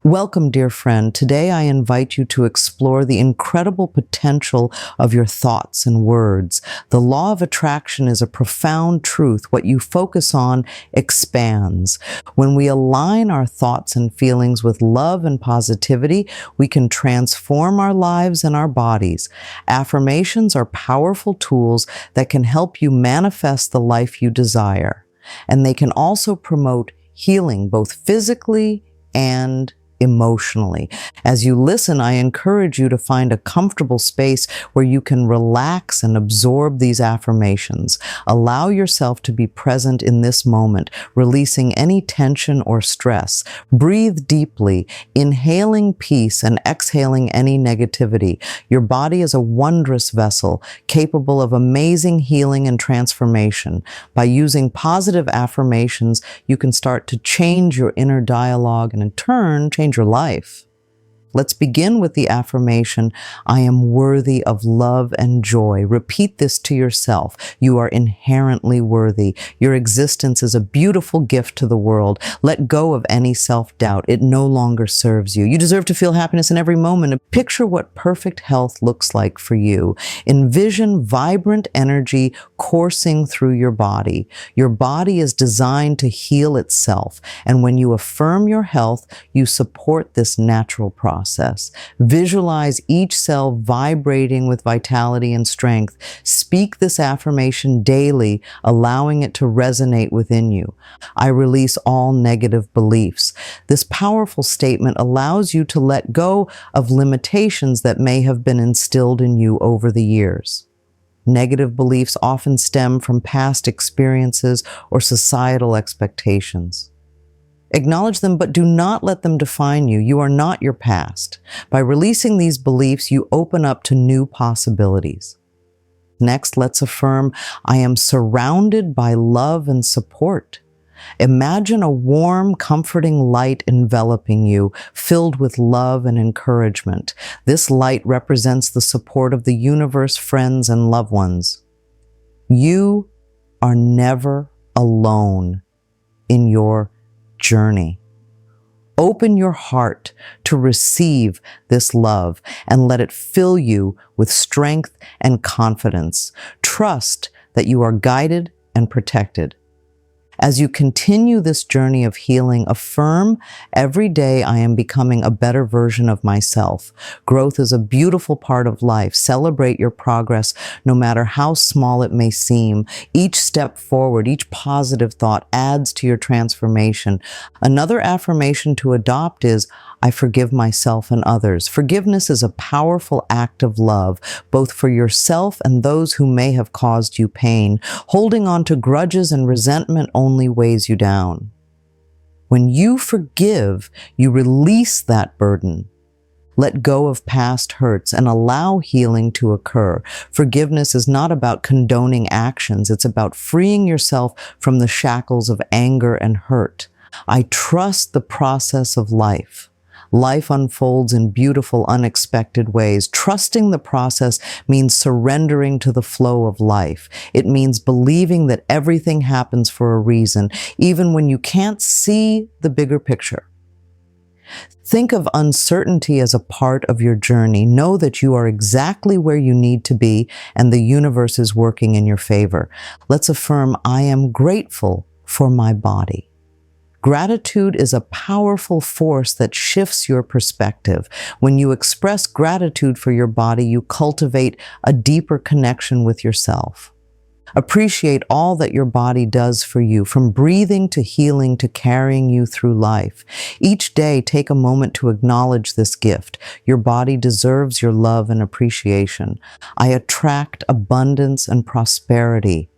Welcome, dear friend. Today I invite you to explore the incredible potential of your thoughts and words. The law of attraction is a profound truth. What you focus on expands. When we align our thoughts and feelings with love and positivity, we can transform our lives and our bodies. Affirmations are powerful tools that can help you manifest the life you desire. And they can also promote healing both physically and emotionally. As you listen, I encourage you to find a comfortable space where you can relax and absorb these affirmations. Allow yourself to be present in this moment, releasing any tension or stress. Breathe deeply, inhaling peace and exhaling any negativity. Your body is a wondrous vessel, capable of amazing healing and transformation. By using positive affirmations, you can start to change your inner dialogue and in turn, change your life. Let's begin with the affirmation, I am worthy of love and joy. Repeat this to yourself. You are inherently worthy. Your existence is a beautiful gift to the world. Let go of any self-doubt. It no longer serves you. You deserve to feel happiness in every moment. Picture what perfect health looks like for you. Envision vibrant energy coursing through your body. Your body is designed to heal itself. And when you affirm your health, you support this natural process. Visualize each cell vibrating with vitality and strength. Speak this affirmation daily, allowing it to resonate within you. I release all negative beliefs. This powerful statement allows you to let go of limitations that may have been instilled in you over the years. Negative beliefs often stem from past experiences or societal expectations. Acknowledge them, but do not let them define you. You are not your past. By releasing these beliefs, you open up to new possibilities. Next, let's affirm, I am surrounded by love and support. Imagine a warm, comforting light enveloping you, filled with love and encouragement. This light represents the support of the universe, friends, and loved ones. You are never alone in your journey. Open your heart to receive this love and let it fill you with strength and confidence. Trust that you are guided and protected. As you continue this journey of healing, affirm, every day I am becoming a better version of myself. Growth is a beautiful part of life. Celebrate your progress, no matter how small it may seem. Each step forward, each positive thought adds to your transformation. Another affirmation to adopt is, I forgive myself and others. Forgiveness is a powerful act of love, both for yourself and those who may have caused you pain. Holding on to grudges and resentment only weighs you down. When you forgive, you release that burden. Let go of past hurts and allow healing to occur. Forgiveness is not about condoning actions. It's about freeing yourself from the shackles of anger and hurt. I trust the process of life. Life unfolds in beautiful, unexpected ways. Trusting the process means surrendering to the flow of life. It means believing that everything happens for a reason, even when you can't see the bigger picture. Think of uncertainty as a part of your journey. Know that you are exactly where you need to be and the universe is working in your favor. Let's affirm, I am grateful for my body. Gratitude is a powerful force that shifts your perspective. When you express gratitude for your body, you cultivate a deeper connection with yourself. Appreciate all that your body does for you, from breathing to healing to carrying you through life. Each day, take a moment to acknowledge this gift. Your body deserves your love and appreciation. I attract abundance and prosperity.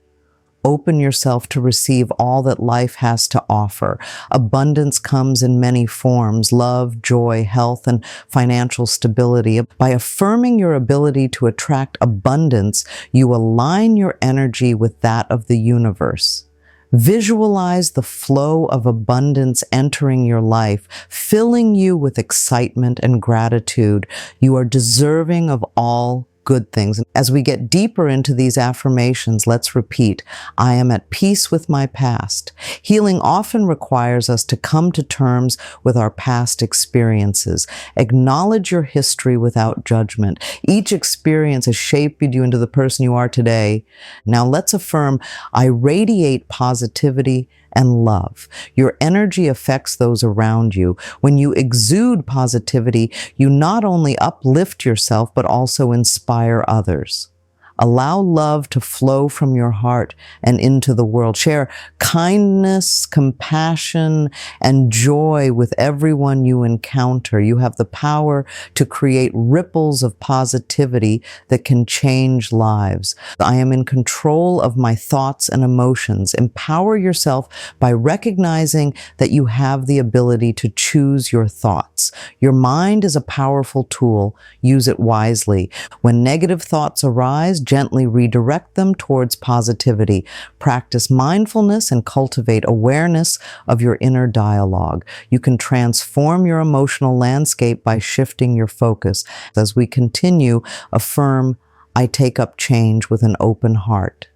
Open yourself to receive all that life has to offer. Abundance comes in many forms: love, joy, health, and financial stability. By affirming your ability to attract abundance, you align your energy with that of the universe. Visualize the flow of abundance entering your life, filling you with excitement and gratitude. You are deserving of all good things. As we get deeper into these affirmations, let's repeat, I am at peace with my past. Healing often requires us to come to terms with our past experiences. Acknowledge your history without judgment. Each experience has shaped you into the person you are today. Now let's affirm, I radiate positivity and love. Your energy affects those around you. When you exude positivity, you not only uplift yourself, but also inspire others. Allow love to flow from your heart and into the world. Share kindness, compassion, and joy with everyone you encounter. You have the power to create ripples of positivity that can change lives. I am in control of my thoughts and emotions. Empower yourself by recognizing that you have the ability to choose your thoughts. Your mind is a powerful tool. Use it wisely. When negative thoughts arise, gently redirect them towards positivity. Practice mindfulness and cultivate awareness of your inner dialogue. You can transform your emotional landscape by shifting your focus. As we continue, affirm, I take up change with an open heart.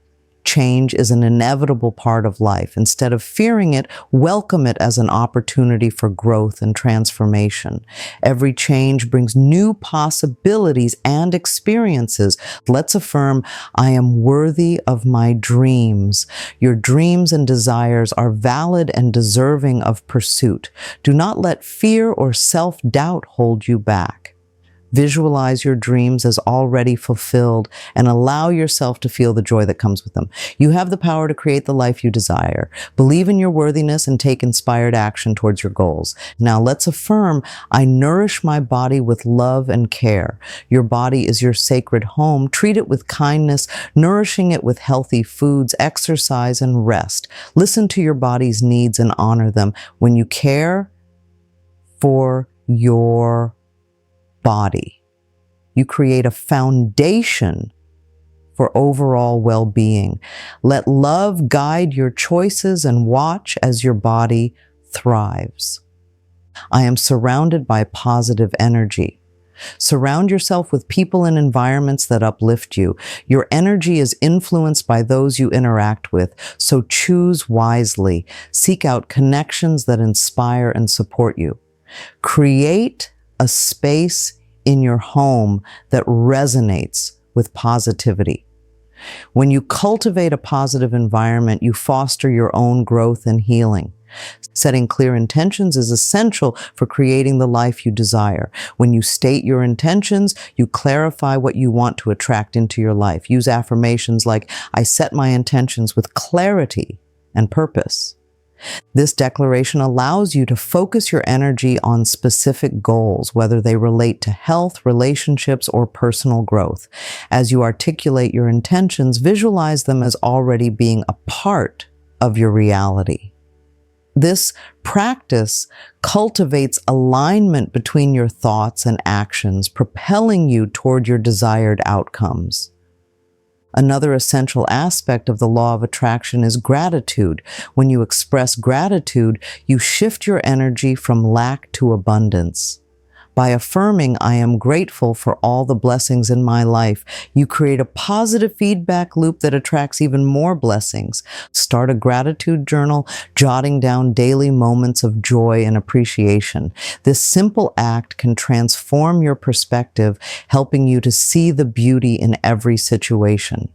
Change is an inevitable part of life. Instead of fearing it, welcome it as an opportunity for growth and transformation. Every change brings new possibilities and experiences. Let's affirm, I am worthy of my dreams. Your dreams and desires are valid and deserving of pursuit. Do not let fear or self-doubt hold you back. Visualize your dreams as already fulfilled and allow yourself to feel the joy that comes with them. You have the power to create the life you desire. Believe in your worthiness and take inspired action towards your goals. Now let's affirm, I nourish my body with love and care. Your body is your sacred home. Treat it with kindness, nourishing it with healthy foods, exercise, and rest. Listen to your body's needs and honor them. When you care for your body, you create a foundation for overall well-being. Let love guide your choices and watch as your body thrives. I am surrounded by positive energy. Surround yourself with people and environments that uplift you. Your energy is influenced by those you interact with, so choose wisely. Seek out connections that inspire and support you. Create a space in your home that resonates with positivity. When you cultivate a positive environment, you foster your own growth and healing. Setting clear intentions is essential for creating the life you desire. When you state your intentions, you clarify what you want to attract into your life. Use affirmations like, I set my intentions with clarity and purpose. This declaration allows you to focus your energy on specific goals, whether they relate to health, relationships, or personal growth. As you articulate your intentions, visualize them as already being a part of your reality. This practice cultivates alignment between your thoughts and actions, propelling you toward your desired outcomes. Another essential aspect of the law of attraction is gratitude. When you express gratitude, you shift your energy from lack to abundance. By affirming, I am grateful for all the blessings in my life, you create a positive feedback loop that attracts even more blessings. Start a gratitude journal, jotting down daily moments of joy and appreciation. This simple act can transform your perspective, helping you to see the beauty in every situation.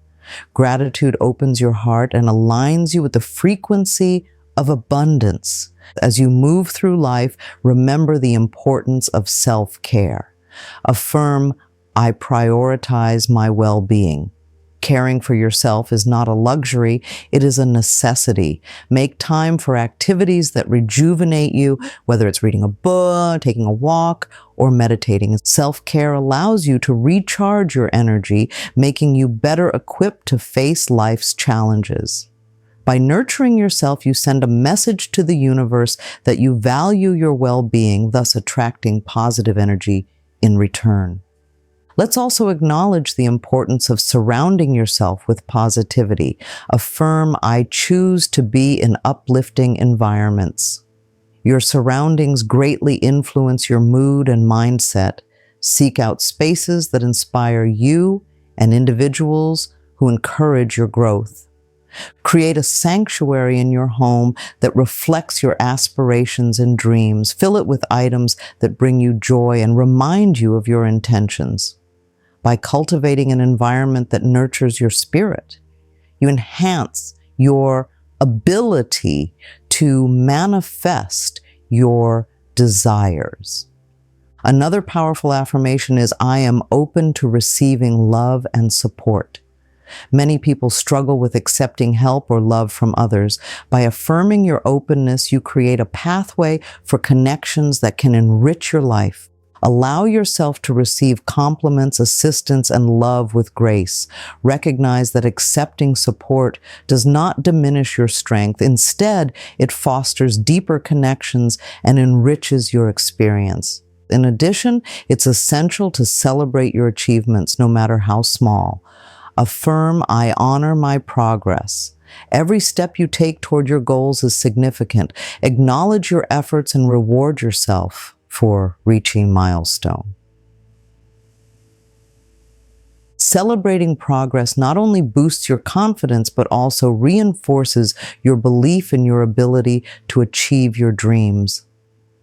Gratitude opens your heart and aligns you with the frequency of abundance. As you move through life, remember the importance of self-care. Affirm, I prioritize my well-being. Caring for yourself is not a luxury, it is a necessity. Make time for activities that rejuvenate you, whether it's reading a book, taking a walk, or meditating. Self-care allows you to recharge your energy, making you better equipped to face life's challenges. By nurturing yourself, you send a message to the universe that you value your well-being, thus attracting positive energy in return. Let's also acknowledge the importance of surrounding yourself with positivity. Affirm, I choose to be in uplifting environments. Your surroundings greatly influence your mood and mindset. Seek out spaces that inspire you and individuals who encourage your growth. Create a sanctuary in your home that reflects your aspirations and dreams. Fill it with items that bring you joy and remind you of your intentions. By cultivating an environment that nurtures your spirit, you enhance your ability to manifest your desires. Another powerful affirmation is, I am open to receiving love and support. Many people struggle with accepting help or love from others. By affirming your openness, you create a pathway for connections that can enrich your life. Allow yourself to receive compliments, assistance, and love with grace. Recognize that accepting support does not diminish your strength. Instead, it fosters deeper connections and enriches your experience. In addition, it's essential to celebrate your achievements, no matter how small. Affirm, I honor my progress. Every step you take toward your goals is significant. Acknowledge your efforts and reward yourself for reaching milestone. Celebrating progress not only boosts your confidence, but also reinforces your belief in your ability to achieve your dreams.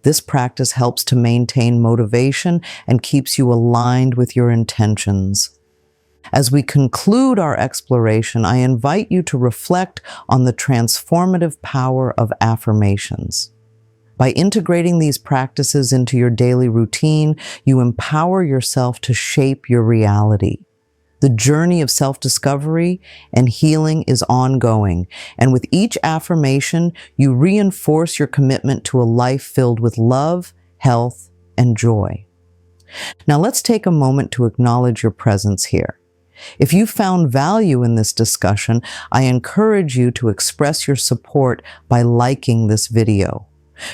This practice helps to maintain motivation and keeps you aligned with your intentions. As we conclude our exploration, I invite you to reflect on the transformative power of affirmations. By integrating these practices into your daily routine, you empower yourself to shape your reality. The journey of self-discovery and healing is ongoing, and with each affirmation, you reinforce your commitment to a life filled with love, health, and joy. Now let's take a moment to acknowledge your presence here. If you found value in this discussion, I encourage you to express your support by liking this video.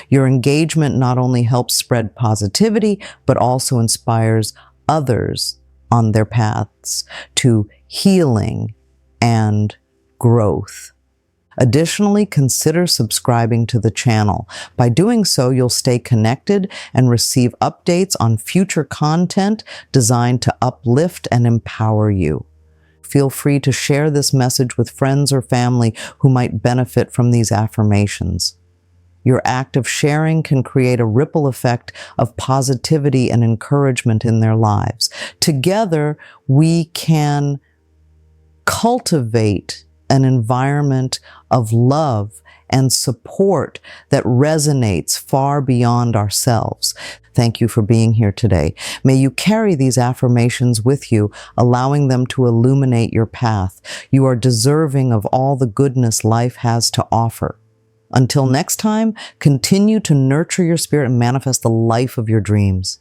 Your engagement not only helps spread positivity, but also inspires others on their paths to healing and growth. Additionally, consider subscribing to the channel. By doing so, you'll stay connected and receive updates on future content designed to uplift and empower you. Feel free to share this message with friends or family who might benefit from these affirmations. Your act of sharing can create a ripple effect of positivity and encouragement in their lives. Together, we can cultivate an environment of love and support that resonates far beyond ourselves. Thank you for being here today. May you carry these affirmations with you, allowing them to illuminate your path. You are deserving of all the goodness life has to offer. Until next time, continue to nurture your spirit and manifest the life of your dreams.